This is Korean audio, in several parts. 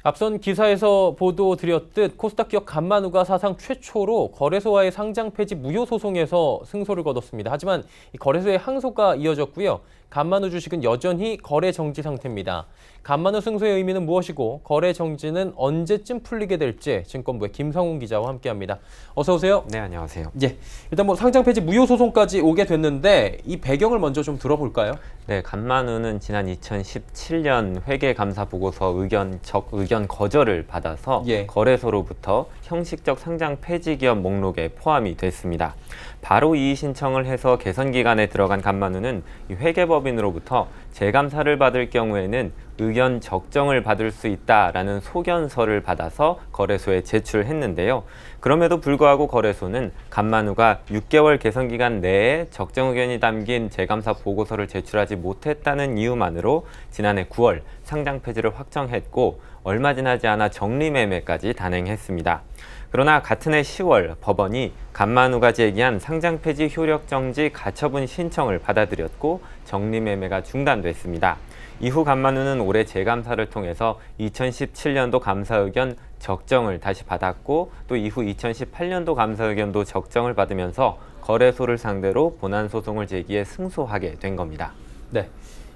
앞선 기사에서 보도드렸듯 코스닥 기업 간만우가 사상 최초로 거래소와의 상장 폐지 무효 소송에서 승소를 거뒀습니다. 하지만 이 거래소의 항소가 이어졌고요. 간만우 주식은 여전히 거래 정지 상태입니다. 간만우 승소의 의미는 무엇이고 거래 정지는 언제쯤 풀리게 될지 증권부의 김성훈 기자와 함께합니다. 어서 오세요. 네, 안녕하세요. 예, 일단 상장 폐지 무효 소송까지 오게 됐는데 이 배경을 먼저 좀 들어볼까요? 네, 간만우는 지난 2017년 회계감사 보고서 의견 거절을 받아서 거래소로부터 형식적 상장 폐지 기업 목록에 포함이 됐습니다. 바로 이의 신청을 해서 개선 기간에 들어간 간만우는 이 회계법인으로부터 재감사를 받을 경우에는 의견 적정을 받을 수 있다라는 소견서를 받아서 거래소에 제출했는데요. 그럼에도 불구하고 거래소는 간만우가 6개월 개선 기간 내에 적정 의견이 담긴 재감사 보고서를 제출하지 못했다는 이유만으로 지난해 9월 상장 폐지를 확정했고 얼마 지나지 않아 정리매매까지 단행했습니다. 그러나 같은 해 10월 법원이 간만우가 제기한 상장 폐지 효력 정지 가처분 신청을 받아들였고 정리매매가 중단됐습니다. 이후 간만우는 올해 재감사를 통해서 2017년도 감사 의견 적정을 다시 받았고 또 이후 2018년도 감사 의견도 적정을 받으면서 거래소를 상대로 본안 소송을 제기해 승소하게 된 겁니다. 네.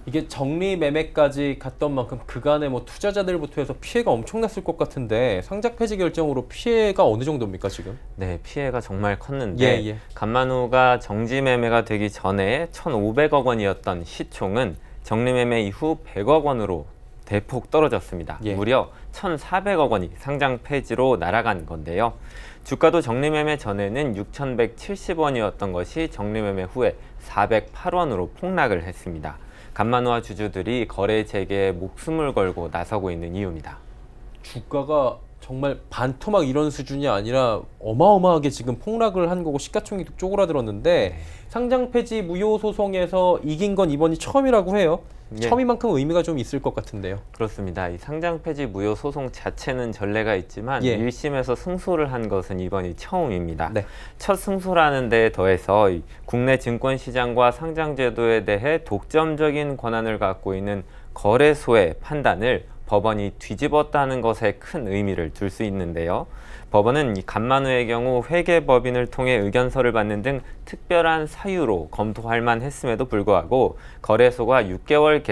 이게 정리매매까지 갔던 만큼 그간의 투자자들부터 해서 피해가 엄청났을 것 같은데 상장 폐지 결정으로 피해가 어느 정도입니까 지금? 네, 피해가 정말 컸는데 간만우가 정지매매가 되기 전에 1,500억 원이었던 시총은 정리매매 이후 100억 원으로 대폭 떨어졌습니다. 무려 1,400억 원이 상장 폐지로 날아간 건데요. 주가도 정리매매 전에는 6,170원이었던 것이 정리매매 후에 408원으로 폭락을 했습니다. 간만우와 주주들이 거래 재개에 목숨을 걸고 나서고 있는 이유입니다. 주가가 정말 반토막 이런 수준이 아니라 어마어마하게 지금 폭락을 한 거고 시가총액도 쪼그라들었는데 상장 폐지 무효 소송에서 이긴 건 이번이 처음이라고 해요. 처음이만큼 의미가 좀 있을 것 같은데요. 그렇습니다. 이 상장 폐지 무효 소송 자체는 전례가 있지만 1심에서 승소를 한 것은 이번이 처음입니다. 첫 승소라는 데에 더해서 국내 증권시장과 상장제도에 대해 독점적인 권한을 갖고 있는 거래소의 판단을 법원이 뒤집었다는 것에 큰 의미를 둘 수 있는데요. 법원은 이 간만우의 경우 회계법인을 통해 의견서를 받는 등 특별한 사유로 검토할 만했음에도 불구하고 거래소가 6개월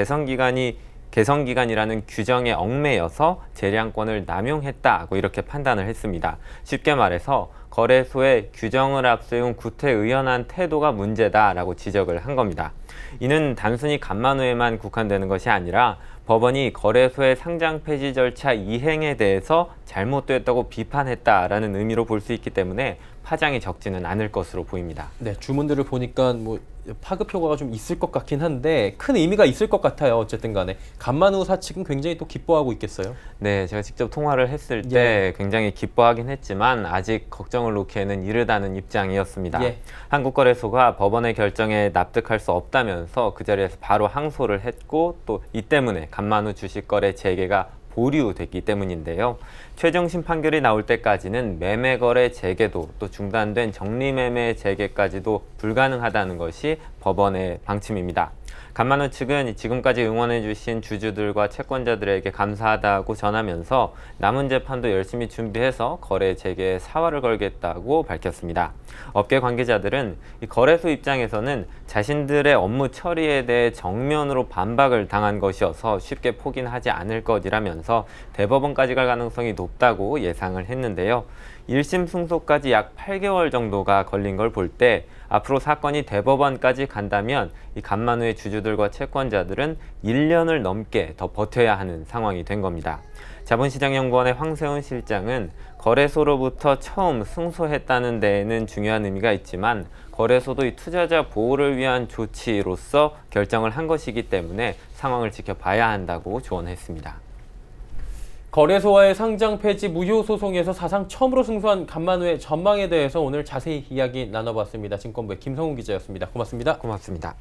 개선기간이라는 규정에 얽매여서 재량권을 남용했다고 이렇게 판단을 했습니다. 쉽게 말해서 거래소의 규정을 앞세운 구태의연한 태도가 문제다라고 지적을 한 겁니다. 이는 단순히 간만우에만 국한되는 것이 아니라 법원이 거래소의 상장 폐지 절차 이행에 대해서 잘못됐다고 비판했다라는 의미로 볼 수 있기 때문에 파장이 적지는 않을 것으로 보입니다. 네, 주문들을 보니까 파급 효과가 좀 있을 것 같긴 한데 큰 의미가 있을 것 같아요. 어쨌든 간에 간만우 사측은 굉장히 또 기뻐하고 있겠어요. 네, 제가 직접 통화를 했을 때 굉장히 기뻐하긴 했지만 아직 걱정을 놓기에는 이르다는 입장이었습니다. 한국거래소가 법원의 결정에 납득할 수 없다면서 그 자리에서 바로 항소를 했고 또 이 때문에 간만우 주식 거래 재개가 보류됐기 때문인데요. 최종 심판결이 나올 때까지는 매매 거래 재개도 또 중단된 정리매매 재개까지도 불가능하다는 것이 법원의 방침입니다. 간만우 측은 지금까지 응원해주신 주주들과 채권자들에게 감사하다고 전하면서 남은 재판도 열심히 준비해서 거래 재개에 사활을 걸겠다고 밝혔습니다. 업계 관계자들은 이 거래소 입장에서는 자신들의 업무 처리에 대해 정면으로 반박을 당한 것이어서 쉽게 포기는 하지 않을 것이라면서 대법원까지 갈 가능성이 높다고 예상을 했는데요. 1심 승소까지 약 8개월 정도가 걸린 걸 볼 때 앞으로 사건이 대법원까지 간다면 이 간만우의 주주들과 채권자들은 1년을 넘게 더 버텨야 하는 상황이 된 겁니다. 자본시장연구원의 황세훈 실장은 거래소로부터 처음 승소했다는 데에는 중요한 의미가 있지만 거래소도 이 투자자 보호를 위한 조치로서 결정을 한 것이기 때문에 상황을 지켜봐야 한다고 조언했습니다. 거래소와의 상장 폐지 무효 소송에서 사상 처음으로 승소한 간만우의 전망에 대해서 오늘 자세히 이야기 나눠봤습니다. 증권부의 김성훈 기자였습니다. 고맙습니다. 고맙습니다.